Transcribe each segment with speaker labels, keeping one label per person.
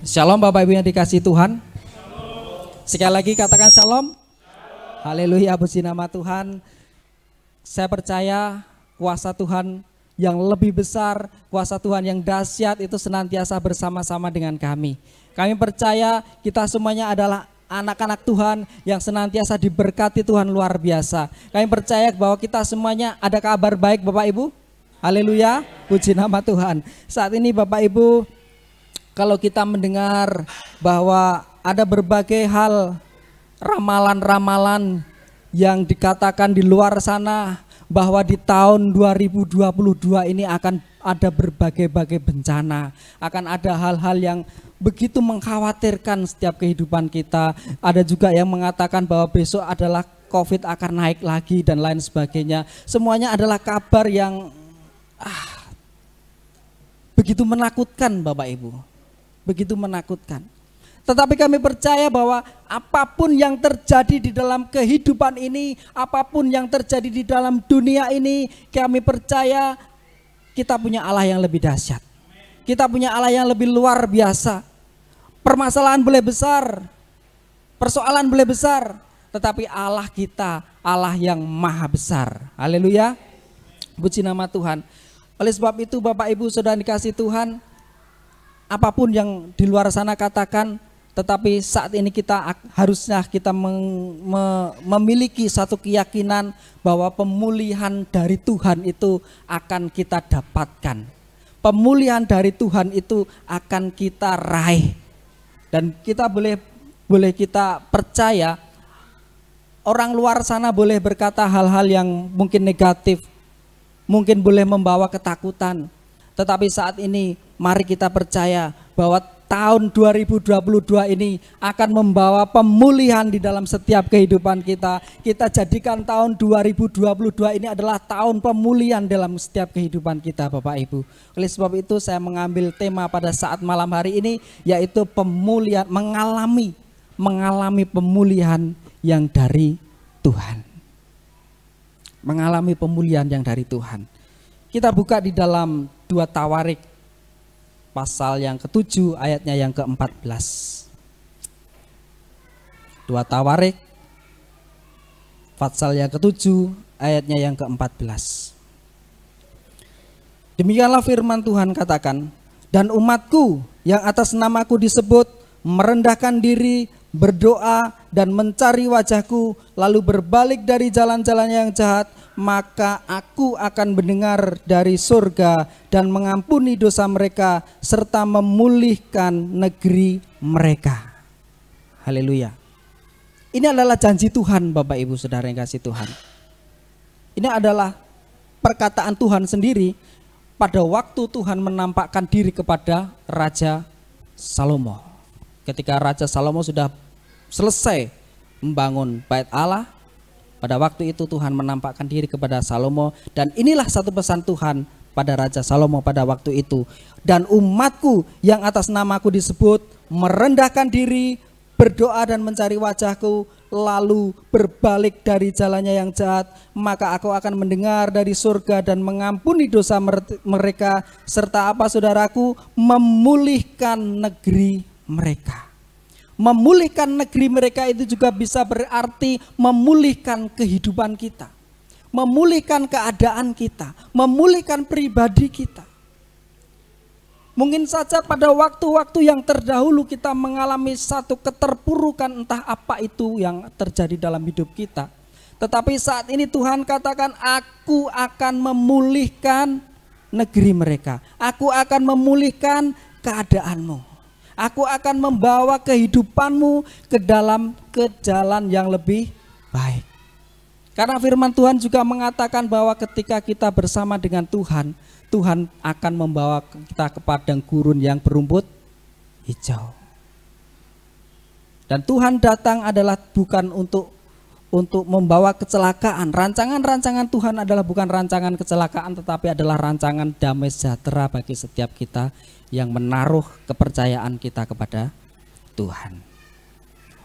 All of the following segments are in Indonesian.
Speaker 1: Shalom Bapak Ibu yang dikasihi Tuhan. Sekali lagi katakan shalom. Haleluya, puji nama Tuhan. Saya percaya kuasa Tuhan yang lebih besar, kuasa Tuhan yang dahsyat itu senantiasa bersama-sama dengan kami. Kami percaya kita semuanya adalah anak-anak Tuhan yang senantiasa diberkati Tuhan luar biasa. Kami percaya bahwa kita semuanya ada kabar baik Bapak Ibu. Haleluya, puji nama Tuhan. Saat ini Bapak Ibu, kalau kita mendengar bahwa ada berbagai hal ramalan-ramalan yang dikatakan di luar sana bahwa di tahun 2022 ini akan ada berbagai-bagai bencana, akan ada hal-hal yang begitu mengkhawatirkan setiap kehidupan kita. Ada juga yang mengatakan bahwa besok adalah COVID akan naik lagi dan lain sebagainya. Semuanya adalah kabar yang begitu menakutkan Bapak Ibu. Begitu menakutkan. Tetapi kami percaya bahwa apapun yang terjadi di dalam kehidupan ini, apapun yang terjadi di dalam dunia ini, kami percaya kita punya Allah yang lebih dahsyat. Kita punya Allah yang lebih luar biasa. Permasalahan boleh besar, persoalan boleh besar, tetapi Allah kita Allah yang maha besar. Haleluya. Puji nama Tuhan. Oleh sebab itu Bapak Ibu Saudara dikasihi Tuhan, apapun yang di luar sana katakan, tetapi saat ini harusnya kita memiliki satu keyakinan bahwa pemulihan dari Tuhan itu akan kita dapatkan. Pemulihan dari Tuhan itu akan kita raih. Dan kita boleh kita percaya, orang luar sana boleh berkata hal-hal yang mungkin negatif, mungkin boleh membawa ketakutan. Tetapi saat ini mari kita percaya bahwa tahun 2022 ini akan membawa pemulihan di dalam setiap kehidupan kita. Kita jadikan tahun 2022 ini adalah tahun pemulihan dalam setiap kehidupan kita Bapak Ibu. Oleh sebab itu saya mengambil tema pada saat malam hari ini, yaitu pemulihan, mengalami pemulihan yang dari Tuhan. Mengalami pemulihan yang dari Tuhan. Kita buka di dalam 2 Tawarik pasal yang ke-7 ayatnya yang ke-14. 2 Tawarik pasal yang ke-7 ayatnya yang ke-14. Demikianlah firman Tuhan katakan, dan umatku yang atas namaku disebut merendahkan diri, berdoa dan mencari wajahku, lalu berbalik dari jalan-jalan yang jahat, maka aku akan mendengar dari surga dan mengampuni dosa mereka serta memulihkan negeri mereka. Haleluya. Ini adalah janji Tuhan Bapak Ibu Saudara yang kasih Tuhan. Ini adalah perkataan Tuhan sendiri pada waktu Tuhan menampakkan diri kepada Raja Salomo. Ketika Raja Salomo sudah selesai membangun bait Allah, pada waktu itu Tuhan menampakkan diri kepada Salomo, dan inilah satu pesan Tuhan pada Raja Salomo pada waktu itu. Dan umatku yang atas namaku disebut merendahkan diri, berdoa dan mencari wajahku, lalu berbalik dari jalannya yang jahat, maka aku akan mendengar dari surga dan mengampuni dosa mereka, serta apa saudaraku, memulihkan negeri mereka. Memulihkan negeri mereka itu juga bisa berarti memulihkan kehidupan kita, memulihkan keadaan kita, memulihkan pribadi kita. Mungkin saja pada waktu-waktu yang terdahulu kita mengalami satu keterpurukan, entah apa itu yang terjadi dalam hidup kita. Tetapi saat ini Tuhan katakan, aku akan memulihkan negeri mereka, aku akan memulihkan keadaanmu. Aku akan membawa kehidupanmu ke jalan yang lebih baik. Karena firman Tuhan juga mengatakan bahwa ketika kita bersama dengan Tuhan, Tuhan akan membawa kita ke padang gurun yang berumput hijau. Dan Tuhan datang adalah bukan untuk membawa kecelakaan. Rancangan-rancangan Tuhan adalah bukan rancangan kecelakaan, tetapi adalah rancangan damai sejahtera bagi setiap kita yang menaruh kepercayaan kita kepada Tuhan.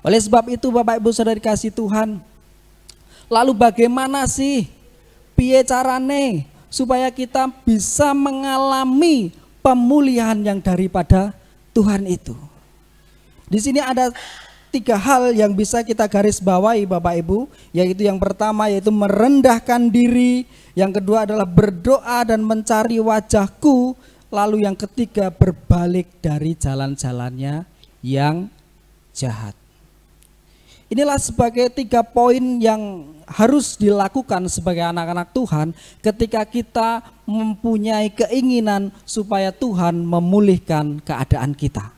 Speaker 1: Oleh sebab itu Bapak Ibu Saudara dikasihi Tuhan, lalu bagaimana sih piye carane supaya kita bisa mengalami pemulihan yang daripada Tuhan itu? Di sini ada 3 hal yang bisa kita garis bawahi Bapak Ibu, yaitu yang pertama yaitu merendahkan diri, yang kedua adalah berdoa dan mencari wajahku, lalu yang ketiga berbalik dari jalan-jalannya yang jahat. Inilah sebagai 3 poin yang harus dilakukan sebagai anak-anak Tuhan ketika kita mempunyai keinginan supaya Tuhan memulihkan keadaan kita.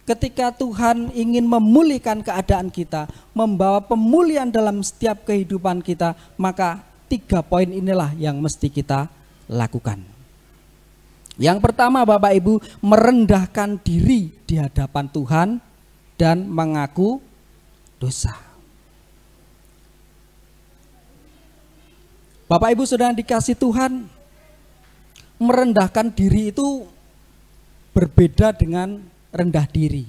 Speaker 1: Ketika Tuhan ingin memulihkan keadaan kita, membawa pemulihan dalam setiap kehidupan kita, maka 3 poin inilah yang mesti kita lakukan. Yang pertama Bapak Ibu, merendahkan diri di hadapan Tuhan dan mengaku dosa. Bapak Ibu Saudara dikasih Tuhan, merendahkan diri itu berbeda dengan rendah diri.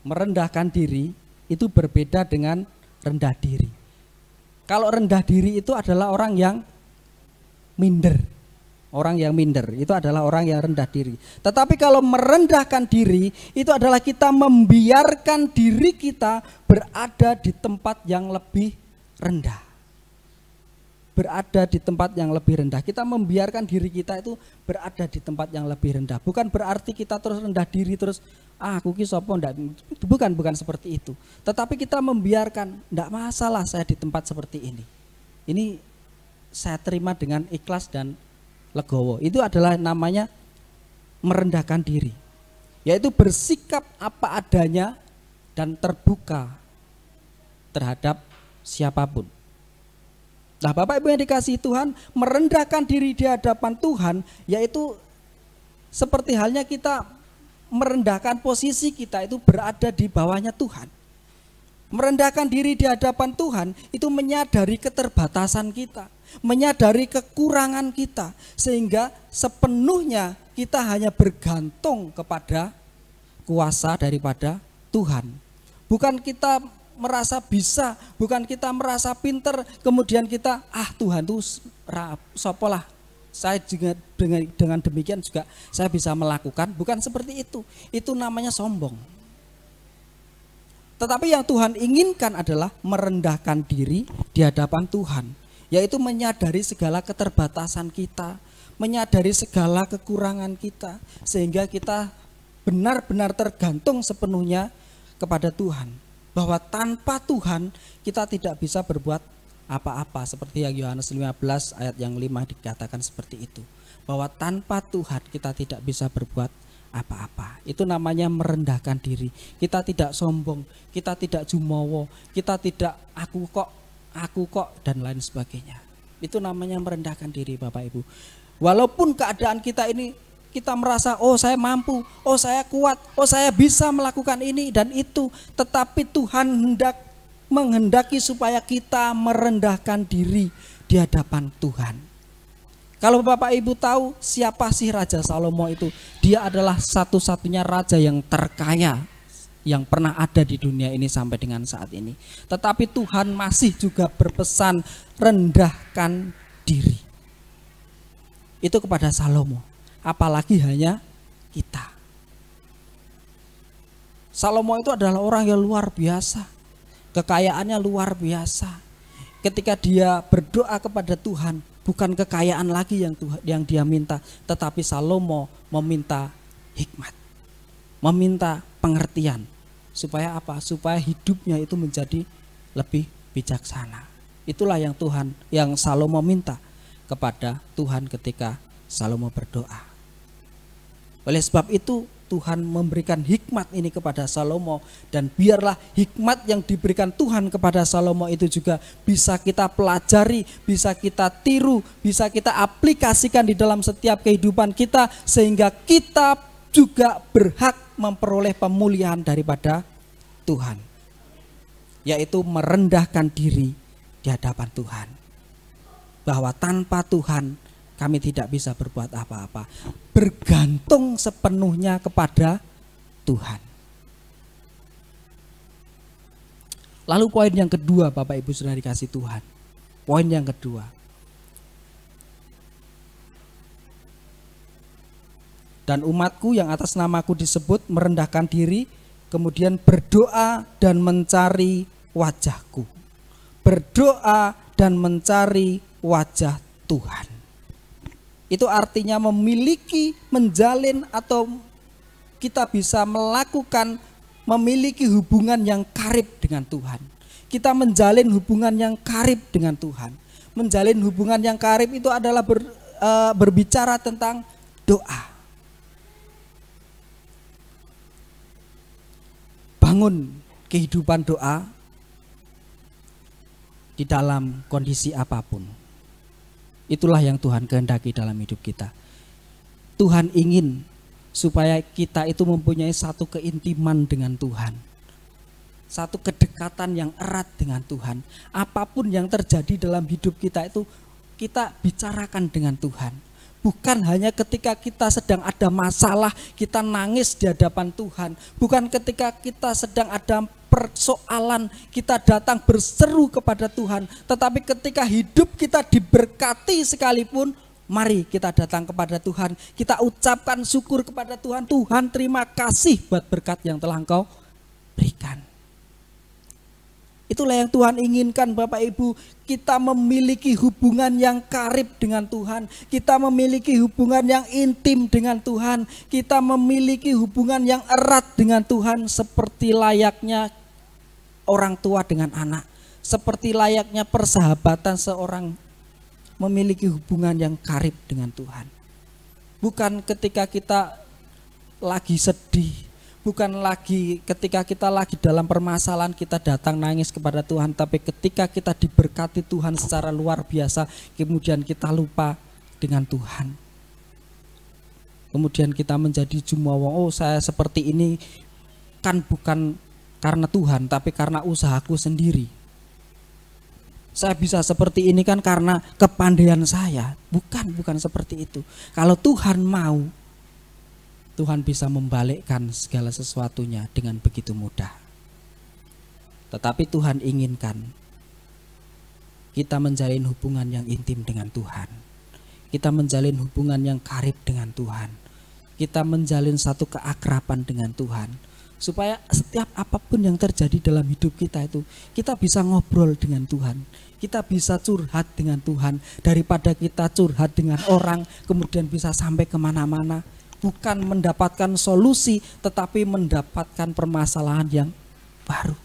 Speaker 1: Merendahkan diri itu berbeda dengan rendah diri. Kalau rendah diri itu adalah orang yang minder. Orang yang minder itu adalah orang yang rendah diri. Tetapi kalau merendahkan diri itu adalah kita membiarkan diri kita berada di tempat yang lebih rendah. Berada di tempat yang lebih rendah. Kita membiarkan diri kita itu berada di tempat yang lebih rendah. Bukan berarti kita terus rendah diri terus aku ki sopo ndak. Bukan seperti itu. Tetapi kita membiarkan, ndak masalah saya di tempat seperti ini. Ini saya terima dengan ikhlas dan legowo. Itu adalah namanya merendahkan diri, yaitu bersikap apa adanya dan terbuka terhadap siapapun. Nah Bapak Ibu yang dikasihi Tuhan, merendahkan diri di hadapan Tuhan yaitu seperti halnya kita merendahkan posisi kita itu berada di bawahnya Tuhan. Merendahkan diri di hadapan Tuhan itu menyadari keterbatasan kita, menyadari kekurangan kita, sehingga sepenuhnya kita hanya bergantung kepada kuasa daripada Tuhan. Bukan kita merasa bisa, bukan kita merasa pinter, kemudian kita Tuhan tuh sopolah, saya juga dengan demikian juga saya bisa melakukan. Bukan seperti itu namanya sombong. Tetapi yang Tuhan inginkan adalah merendahkan diri di hadapan Tuhan, yaitu menyadari segala keterbatasan kita, menyadari segala kekurangan kita, sehingga kita benar-benar tergantung sepenuhnya kepada Tuhan. Bahwa tanpa Tuhan kita tidak bisa berbuat apa-apa, seperti yang Yohanes 15 ayat yang 5 dikatakan seperti itu. Bahwa tanpa Tuhan kita tidak bisa berbuat apa-apa. Itu namanya merendahkan diri. Kita tidak sombong, kita tidak jumowo, kita tidak aku kok dan lain sebagainya. Itu namanya merendahkan diri Bapak Ibu. Walaupun keadaan kita ini kita merasa saya mampu, saya kuat, saya bisa melakukan ini dan itu, tetapi Tuhan menghendaki supaya kita merendahkan diri di hadapan Tuhan. Kalau Bapak Ibu tahu siapa sih Raja Salomo itu? Dia adalah satu-satunya raja yang terkaya yang pernah ada di dunia ini sampai dengan saat ini. Tetapi Tuhan masih juga berpesan rendahkan diri. Itu kepada Salomo. Apalagi hanya kita. Salomo itu adalah orang yang luar biasa. Kekayaannya luar biasa. Ketika dia berdoa kepada Tuhan, bukan kekayaan lagi yang dia minta, tetapi Salomo meminta hikmat, meminta pengertian. Supaya apa? Supaya hidupnya itu menjadi lebih bijaksana. Itulah yang Salomo minta kepada Tuhan ketika Salomo berdoa. Oleh sebab itu Tuhan memberikan hikmat ini kepada Salomo, dan biarlah hikmat yang diberikan Tuhan kepada Salomo itu juga bisa kita pelajari, bisa kita tiru, bisa kita aplikasikan di dalam setiap kehidupan kita, sehingga kita juga berhak memperoleh pemulihan daripada Tuhan, yaitu merendahkan diri di hadapan Tuhan. Bahwa tanpa Tuhan kami tidak bisa berbuat apa-apa. Bergantung sepenuhnya kepada Tuhan. Lalu poin yang kedua Bapak Ibu Saudara dikasih Tuhan. Poin yang kedua. Dan umatku yang atas namaku disebut merendahkan diri kemudian berdoa dan mencari wajahku. Berdoa dan mencari wajah Tuhan. Itu artinya memiliki, menjalin, atau kita bisa melakukan, memiliki hubungan yang karib dengan Tuhan. Kita menjalin hubungan yang karib dengan Tuhan. Menjalin hubungan yang karib itu adalah berbicara tentang doa. Bangun kehidupan doa di dalam kondisi apapun. Itulah yang Tuhan kehendaki dalam hidup kita. Tuhan ingin supaya kita itu mempunyai satu keintiman dengan Tuhan. Satu kedekatan yang erat dengan Tuhan. Apapun yang terjadi dalam hidup kita itu kita bicarakan dengan Tuhan. Bukan hanya ketika kita sedang ada masalah kita nangis di hadapan Tuhan. Bukan ketika kita sedang ada persoalan kita datang berseru kepada Tuhan. Tetapi ketika hidup kita diberkati sekalipun, mari kita datang kepada Tuhan. Kita ucapkan syukur kepada Tuhan. Tuhan, terima kasih buat berkat yang telah Engkau berikan. Itulah yang Tuhan inginkan, Bapak Ibu. Kita memiliki hubungan yang karib dengan Tuhan. Kita memiliki hubungan yang intim dengan Tuhan. Kita memiliki hubungan yang erat dengan Tuhan, seperti layaknya orang tua dengan anak. Seperti layaknya persahabatan seorang memiliki hubungan yang karib dengan Tuhan. Bukan ketika kita lagi sedih, bukan lagi ketika kita lagi dalam permasalahan kita datang nangis kepada Tuhan, tapi ketika kita diberkati Tuhan secara luar biasa, kemudian kita lupa dengan Tuhan. Kemudian kita menjadi jumawa, oh saya seperti ini kan bukan karena Tuhan, tapi karena usahaku sendiri. Saya bisa seperti ini kan karena kepandaian saya. Bukan seperti itu. Kalau Tuhan mau, Tuhan bisa membalikkan segala sesuatunya dengan begitu mudah. Tetapi Tuhan inginkan kita menjalin hubungan yang intim dengan Tuhan. Kita menjalin hubungan yang karib dengan Tuhan. Kita menjalin satu keakraban dengan Tuhan. Supaya setiap apapun yang terjadi dalam hidup kita itu, kita bisa ngobrol dengan Tuhan. Kita bisa curhat dengan Tuhan. Daripada kita curhat dengan orang, kemudian bisa sampai kemana-mana. Bukan mendapatkan solusi, tetapi mendapatkan permasalahan yang baru.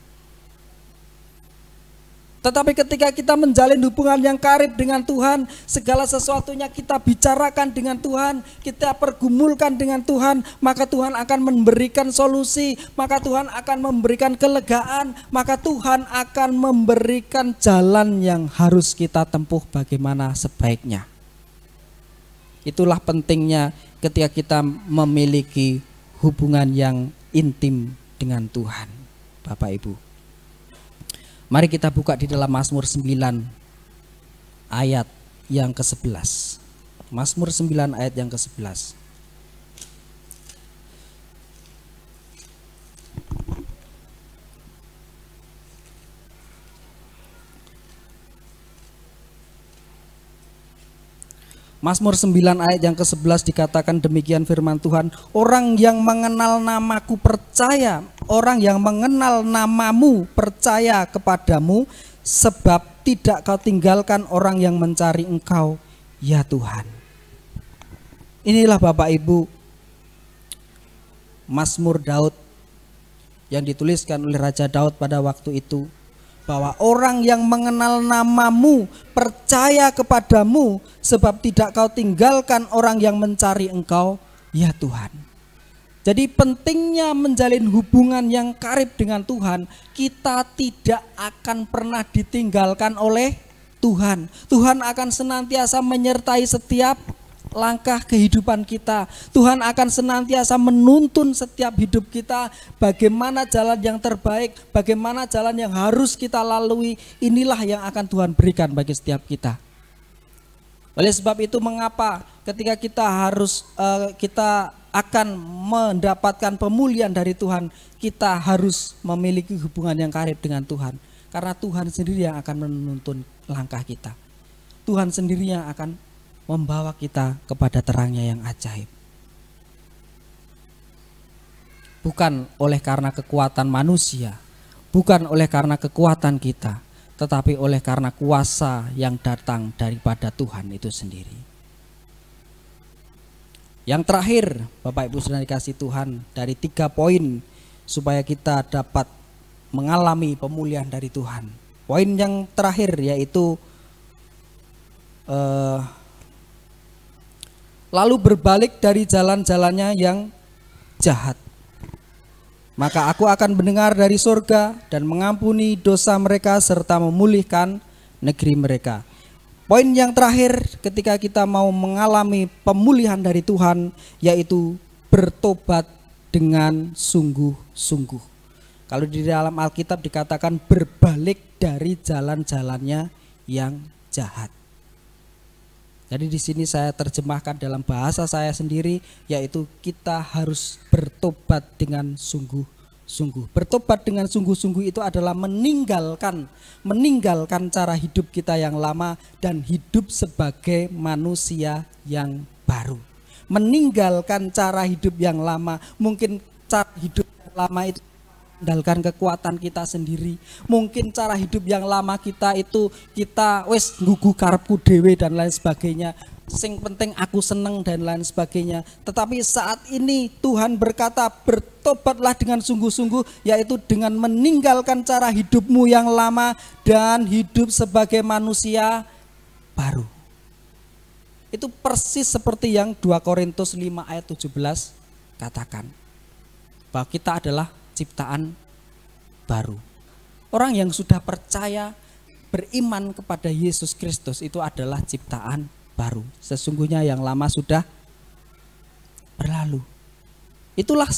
Speaker 1: Tetapi ketika kita menjalin hubungan yang karib dengan Tuhan, segala sesuatunya kita bicarakan dengan Tuhan, kita pergumulkan dengan Tuhan, maka Tuhan akan memberikan solusi, maka Tuhan akan memberikan kelegaan, maka Tuhan akan memberikan jalan yang harus kita tempuh bagaimana sebaiknya. Itulah pentingnya ketika kita memiliki hubungan yang intim dengan Tuhan, Bapak Ibu. Mari kita buka di dalam Mazmur 9 ayat yang ke-11. Mazmur 9 ayat yang ke-11. Mazmur 9 ayat yang ke-11 dikatakan demikian firman Tuhan, orang yang mengenal namaku percaya, orang yang mengenal namamu percaya kepadamu, sebab tidak kau tinggalkan orang yang mencari Engkau, ya Tuhan. Inilah Bapak Ibu Mazmur Daud yang dituliskan oleh Raja Daud pada waktu itu, bahwa orang yang mengenal namamu percaya kepadamu, sebab tidak kau tinggalkan orang yang mencari Engkau, ya Tuhan. Jadi pentingnya menjalin hubungan yang karib dengan Tuhan, kita tidak akan pernah ditinggalkan oleh Tuhan. Tuhan akan senantiasa menyertai setiap langkah kehidupan kita. Tuhan akan senantiasa menuntun setiap hidup kita, bagaimana jalan yang terbaik, bagaimana jalan yang harus kita lalui. Inilah yang akan Tuhan berikan bagi setiap kita. Oleh sebab itu mengapa ketika kita akan mendapatkan pemulihan dari Tuhan, kita harus memiliki hubungan yang karib dengan Tuhan. Karena Tuhan sendiri yang akan menuntun langkah kita. Tuhan sendiri yang akan membawa kita kepada terangnya yang ajaib. bukan oleh karena kekuatan manusia, bukan oleh karena kekuatan kita, tetapi oleh karena kuasa yang datang daripada Tuhan itu sendiri. Yang terakhir, Bapak Ibu Saudara dikasih Tuhan, dari 3 poin supaya kita dapat mengalami pemulihan dari Tuhan. Poin yang terakhir yaitu lalu berbalik dari jalan-jalannya yang jahat. Maka aku akan mendengar dari surga dan mengampuni dosa mereka serta memulihkan negeri mereka. Poin yang terakhir ketika kita mau mengalami pemulihan dari Tuhan yaitu bertobat dengan sungguh-sungguh. Kalau di dalam Alkitab dikatakan berbalik dari jalan-jalannya yang jahat. Jadi di sini saya terjemahkan dalam bahasa saya sendiri, yaitu kita harus bertobat dengan sungguh-sungguh. Bertobat dengan sungguh-sungguh itu adalah meninggalkan cara hidup kita yang lama dan hidup sebagai manusia yang baru. Meninggalkan cara hidup yang lama, mungkin cara hidup yang lama itu mengandalkan kekuatan kita sendiri. Mungkin cara hidup yang lama kita itu kita wes nggugu karepku dhewe dan lain sebagainya. Sing penting aku seneng dan lain sebagainya. Tetapi saat ini Tuhan berkata bertobatlah dengan sungguh-sungguh, yaitu dengan meninggalkan cara hidupmu yang lama dan hidup sebagai manusia baru. Itu persis seperti yang 2 Korintus 5 ayat 17 katakan. Bahwa kita adalah ciptaan baru. Orang yang sudah percaya beriman kepada Yesus Kristus itu adalah ciptaan baru. Sesungguhnya yang lama sudah berlalu. Itulah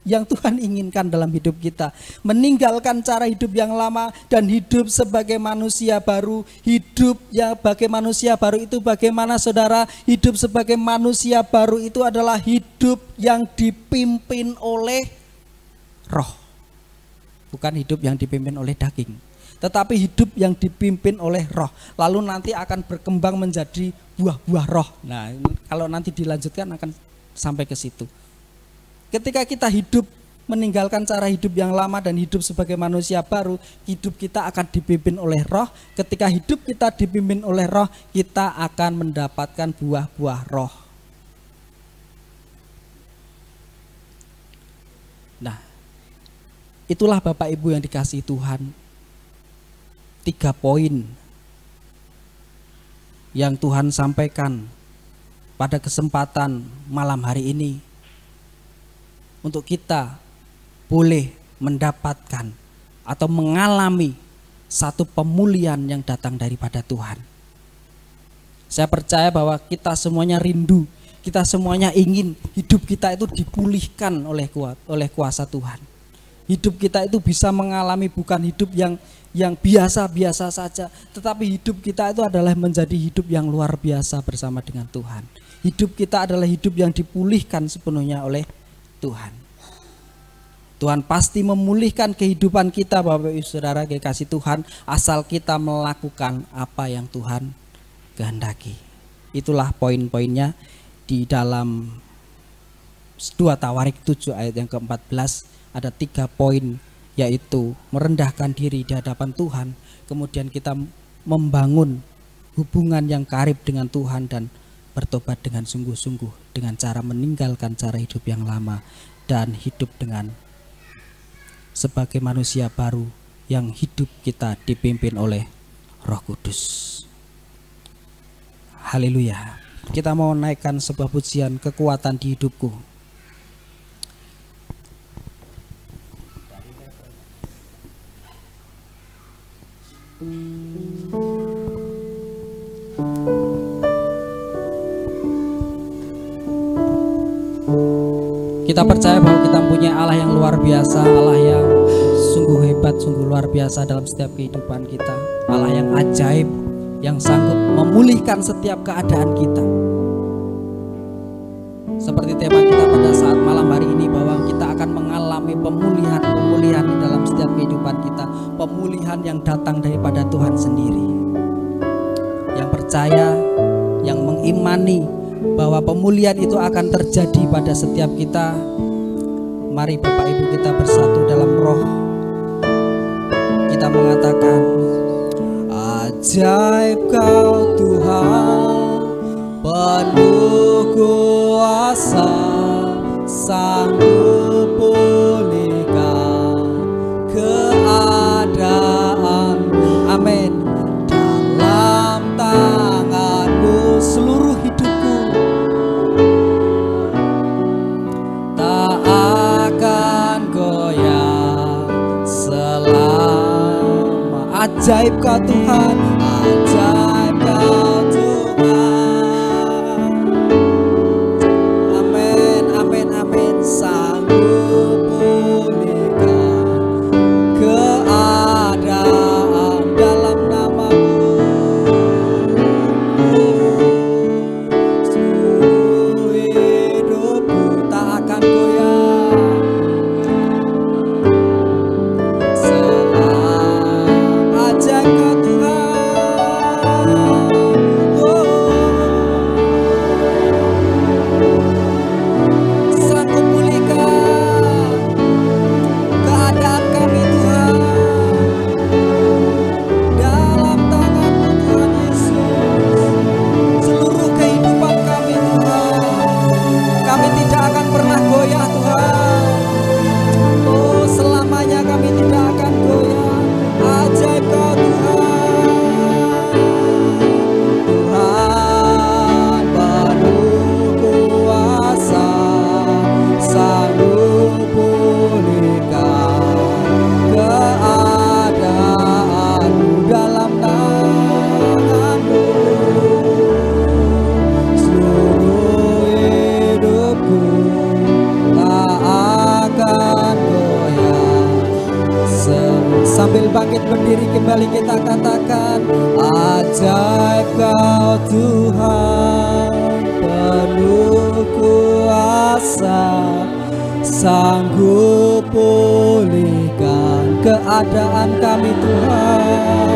Speaker 1: yang Tuhan inginkan dalam hidup kita. Meninggalkan cara hidup yang lama dan hidup sebagai manusia baru. Hidup yang sebagai manusia baru itu bagaimana saudara? Hidup sebagai manusia baru itu adalah hidup yang dipimpin oleh Roh, bukan hidup yang dipimpin oleh daging, tetapi hidup yang dipimpin oleh Roh. Lalu nanti akan berkembang menjadi buah-buah Roh. Nah, kalau nanti dilanjutkan akan sampai ke situ. Ketika kita hidup meninggalkan cara hidup yang lama dan hidup sebagai manusia baru, hidup kita akan dipimpin oleh Roh. Ketika hidup kita dipimpin oleh Roh, kita akan mendapatkan buah-buah Roh. Nah, itulah Bapak Ibu yang dikasihi Tuhan, 3 poin yang Tuhan sampaikan pada kesempatan malam hari ini untuk kita boleh mendapatkan atau mengalami satu pemulihan yang datang daripada Tuhan. Saya percaya bahwa kita semuanya rindu, kita semuanya ingin hidup kita itu dipulihkan oleh kuasa Tuhan. Hidup kita itu bisa mengalami bukan hidup yang biasa-biasa saja, tetapi hidup kita itu adalah menjadi hidup yang luar biasa bersama dengan Tuhan. Hidup kita adalah hidup yang dipulihkan sepenuhnya oleh Tuhan. Tuhan pasti memulihkan kehidupan kita, Bapak Ibu Saudara kekasih Tuhan, asal kita melakukan apa yang Tuhan kehendaki. Itulah poin-poinnya di dalam 2 Tawarik 7 ayat yang ke-14. Ada 3 poin, yaitu merendahkan diri di hadapan Tuhan, kemudian kita membangun hubungan yang karib dengan Tuhan dan bertobat dengan sungguh-sungguh dengan cara meninggalkan cara hidup yang lama dan hidup dengan sebagai manusia baru yang hidup kita dipimpin oleh Roh Kudus. Haleluya. Kita mau naikkan sebuah pujian, kekuatan di hidupku. Kita percaya bahwa kita mempunyai Allah yang luar biasa, Allah yang sungguh hebat, sungguh luar biasa dalam setiap kehidupan kita. Allah yang ajaib, yang sanggup memulihkan setiap keadaan kita. Seperti tema kita pada saat malam hari ini, bahwa kita akan mengalami pemulihan di dalam setiap kehidupan kita. Pemulihan yang datang daripada Tuhan sendiri. Yang percaya, yang mengimani bahwa pemulihan itu akan terjadi pada setiap kita, Mari Bapak Ibu kita bersatu dalam roh. Kita mengatakan, ajaib Kau Tuhan, penuh kuasa, sanggup pulihkan keadaan. Amin. Dalam tangan-Mu seluruh hidupku, tak akan goyah selama. Ajaib Kau Tuhan, ajaib Kau Tuhan. Amin, amin, amin. Sanggup pulihkan keadaan dalam nama-Mu. Seluruh hidupku tak akan goyah selama. Ajaib Kau Tuhan, sanggup pulihkan keadaan kami Tuhan. Dalam tangan-Mu Tuhan Yesus, seluruh kehidupan kami Tuhan, kami tidak akan pernah goyah Tuhan. Oh, selamanya kami tidak akan goyah. Ajaib Kau Tuhan, Tuhan penuh kuasa, sanggup pulihkan keadaan-Mu dalam tangan-Mu. Seluruh hidupku tak akan goyah. Sambil bangkit berdiri kembali kita katakan, ajaib Kau Tuhan, penuh kuasa, sanggup pulihkan keadaan kami Tuhan.